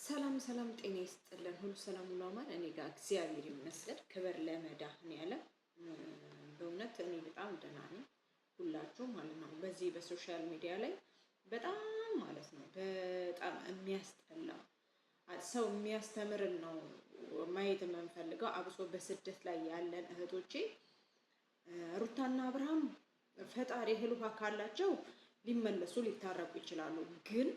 ሰላም ሰላም ጤና ይስጥልን። ሁሉ ሰላም ሁሉ አማን። እኔ ጋር እግዚአብሔር ይመስገን። ክብር ለመድኃኔዓለም። በእውነት እኔ በጣም ደህና ነኝ። ሁላችሁም ማለት ነው በዚህ በሶሻል ሚዲያ ላይ በጣም ማለት ነው በጣም የሚያስጠላ ሰው የሚያስተምርን ነው ማየት የምንፈልገው። አብሶ በስደት ላይ ያለን እህቶቼ ሩታና አብርሃም ፈጣሪ እህል ውሃ ካላቸው ሊመለሱ ሊታረቁ ይችላሉ። ግን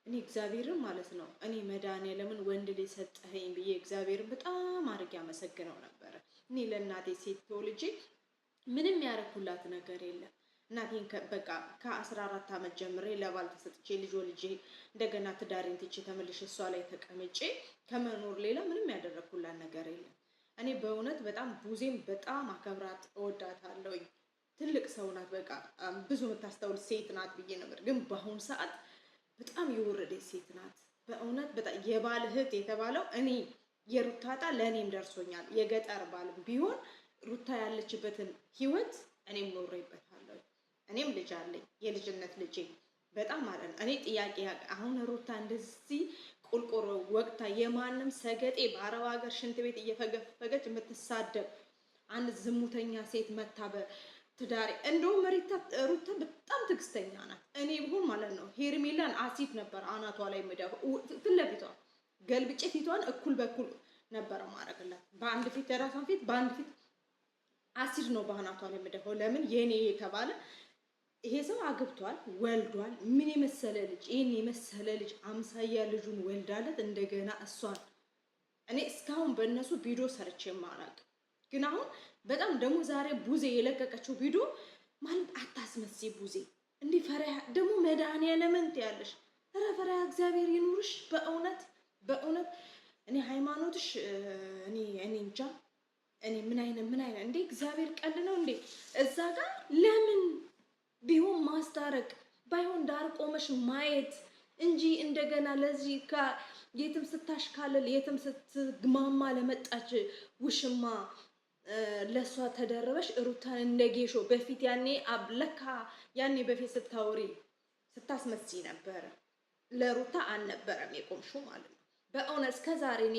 እኔ እግዚአብሔርን ማለት ነው እኔ መድኃኔዓለምን ወንድ ልጅ ሰጠኸኝ ብዬ እግዚአብሔርን በጣም አድርጌ አመሰግነው ነበረ። እኔ ለእናቴ ሴት ተወልጄ ምንም ያደረኩላት ነገር የለም። እናቴን በቃ ከ14 ዓመት ጀምሬ ለባል ተሰጥቼ ልጅ ወልጄ እንደገና ትዳሬን ትቼ ተመልሼ እሷ ላይ ተቀምጬ ከመኖር ሌላ ምንም ያደረኩላት ነገር የለም። እኔ በእውነት በጣም ቡዜም በጣም አከብራት እወዳታለሁኝ። ትልቅ ሰው ናት። በቃ ብዙ የምታስተውል ሴት ናት ብዬ ነበር። ግን በአሁኑ ሰዓት በጣም የወረደች ሴት ናት። በእውነት በጣም የባል እህት የተባለው እኔ የሩታ ዕጣ ለእኔም ደርሶኛል። የገጠር ባል ቢሆን ሩታ ያለችበትን ህይወት እኔም ኖሬበታለሁ። እኔም ልጅ አለኝ፣ የልጅነት ልጄ በጣም ማለት ነው። እኔ ጥያቄ አሁን ሩታ እንደዚህ ቁልቁል ወቅታ የማንም ሰገጤ በአረብ ሀገር ሽንት ቤት እየፈገፈገች የምትሳደብ አንድ ዝሙተኛ ሴት መታ በትዳሬ እንደውም ሩታ በጣም ትዕግስተኛ ናት። እኔ ብሆን ማለት ነው ሄርሜላን አሲድ ነበር አናቷ ላይ የምደፋው። ፊት ለፊቷ ገልብጬ ፊቷን እኩል በኩል ነበረ ማድረግላት። በአንድ ፊት የራሷን ፊት በአንድ ፊት አሲድ ነው በአናቷ ላይ የምደፋው። ለምን የኔ የተባለ ይሄ ሰው አግብቷል፣ ወልዷል። ምን የመሰለ ልጅ ይሄን የመሰለ ልጅ አምሳያ ልጁን ወልዳለት እንደገና እሷን እኔ እስካሁን በእነሱ ቪዲዮ ሰርቼ ማራቅ። ግን አሁን በጣም ደግሞ ዛሬ ቡዜ የለቀቀችው ቪዲዮ ማለት አታስመስይ ቡዜ እንዲህ ፈሪያ ደግሞ መድኃኔዓለምን ትያለሽ። ኧረ ፈሪያ እግዚአብሔር ይኑርሽ። በእውነት በእውነት እኔ ሃይማኖትሽ እኔ እንጃ። እኔ ምን አይነት እንዴ እግዚአብሔር ቀል ነው እንዴ? እዛ ጋር ለምን ቢሆን ማስታረቅ ባይሆን ዳር ቆመሽ ማየት እንጂ እንደገና ለዚህ የትም ስታሽካለል የትም ስትግማማ ለመጣች ውሽማ ለሷ ተደረበሽ ሩታን እንደጌሾ በፊት ያኔ አብለካ ያኔ በፊት ስታወሪ ስታስመስይ ነበረ። ለሩታ አልነበረም የቆምሹ ማለት ነው። በእውነት እስከዛሬ እኔ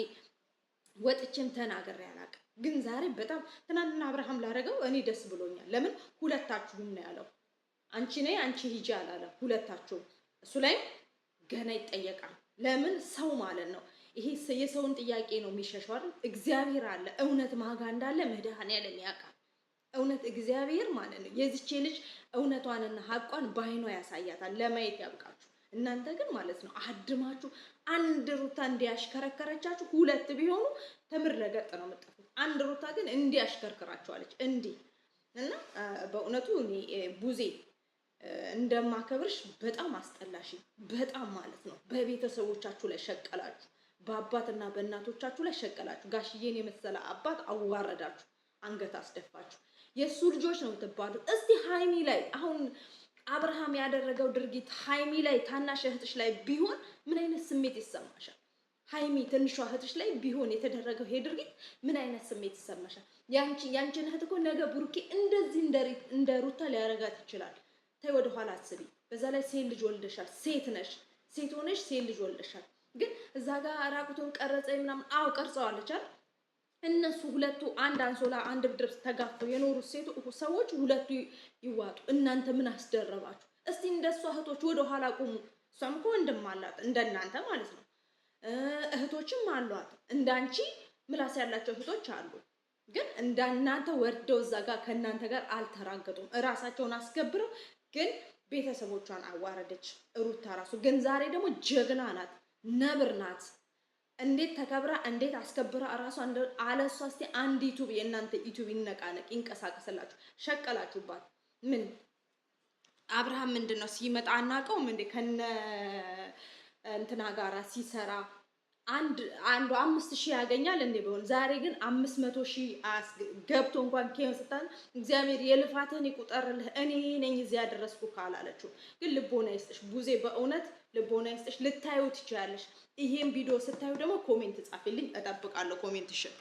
ወጥቼም ተናግሬ አላውቅም። ግን ዛሬ በጣም ትናንትና አብርሃም ላደረገው እኔ ደስ ብሎኛል። ለምን ሁለታችሁም ነው ያለው። አንቺ ነይ አንቺ ሂጂ አላለም። ሁለታችሁም እሱ ላይም ገና ይጠየቃል። ለምን ሰው ማለት ነው ይሄ የሰውን ጥያቄ ነው የሚሸሸው አይደል? እግዚአብሔር አለ። እውነት ማጋ እንዳለ መድኃኔዓለም ያውቃል። እውነት እግዚአብሔር ማለት ነው የዚቼ ልጅ እውነቷንና ሀቋን በአይኗ ያሳያታል። ለማየት ያብቃችሁ። እናንተ ግን ማለት ነው አድማችሁ አንድ ሩታ እንዲያሽከረከረቻችሁ ሁለት ቢሆኑ ተምር ረገጥ ነው የምጠፉት። አንድ ሩታ ግን እንዲያሽከረክራችኋለች እንዲህ እና በእውነቱ እኔ ቡዜ እንደማከብርሽ በጣም አስጠላሽ። በጣም ማለት ነው በቤተሰቦቻችሁ ላይ ሸቀላችሁ፣ በአባትና በእናቶቻችሁ ላይ ሸቀላችሁ። ጋሽዬን የመሰለ አባት አዋረዳችሁ፣ አንገት አስደፋችሁ። የእሱ ልጆች ነው የምትባሉት። እስቲ ሃይሚ ላይ አሁን አብርሃም ያደረገው ድርጊት ሃይሚ ላይ ታናሽ እህትሽ ላይ ቢሆን ምን አይነት ስሜት ይሰማሻል? ሃይሚ ትንሿ እህትሽ ላይ ቢሆን የተደረገው ይሄ ድርጊት ምን አይነት ስሜት ይሰማሻል? ያንቺን እህት እኮ ነገ ብሩኬ እንደዚህ እንደ ሩታ ሊያረጋት ይችላል። ታይ ወደ ኋላ አስቢ። በዛ ላይ ሴት ልጅ ወልደሻል። ሴት ነሽ፣ ሴት ሆነሽ ሴት ልጅ ወልደሻል። ግን እዛ ጋር ራቁቱን ቀረጸ ምናምን አው ቀርጸዋለች አይደል? እነሱ ሁለቱ አንድ አንሶላ አንድ ብድር ተጋፍተው የኖሩት ሰዎች ሁለቱ ይዋጡ። እናንተ ምን አስደረባችሁ? እስቲ እንደሷ እህቶች ወደ ኋላ ቁሙ። እሷም እኮ ወንድም አላት እንደናንተ ማለት ነው። እህቶችም አሏት እንዳንቺ ምላስ ያላቸው እህቶች አሉ። ግን እንዳናንተ ወርደው እዛ ጋር ከእናንተ ጋር አልተራገጡም። እራሳቸውን አስገብረው ግን ቤተሰቦቿን አዋረደች ሩታ ራሱ። ግን ዛሬ ደግሞ ጀግና ናት፣ ነብር ናት። እንዴት ተከብራ እንዴት አስከብራ እራሷ አለሷ። እስቲ አንድ ዩቲዩብ የእናንተ ዩቲዩብ ይነቃነቅ ይንቀሳቀስላችሁ። ሸቀላችሁባት። ምን አብርሃም ምንድነው ሲመጣ አናውቀውም እንዴ? ከነ እንትና ጋራ ሲሰራ አንዱ 5,000 ያገኛል እንዴ ቢሆን። ዛሬ ግን 500,000 ገብቶ እንኳን ከየው ስታን እግዚአብሔር የልፋትህን ይቁጠርልህ እኔ ነኝ እዚህ ያደረስኩ ካላለችው። ግን ልቦና ይስጥሽ ቡዜ፣ በእውነት ልቦና ይስጥሽ። ልታዩ ትችያለሽ። ይሄን ቪዲዮ ስታዩ ደግሞ ኮሜንት ጻፊልኝ፣ እጠብቃለሁ ኮሜንትሽን።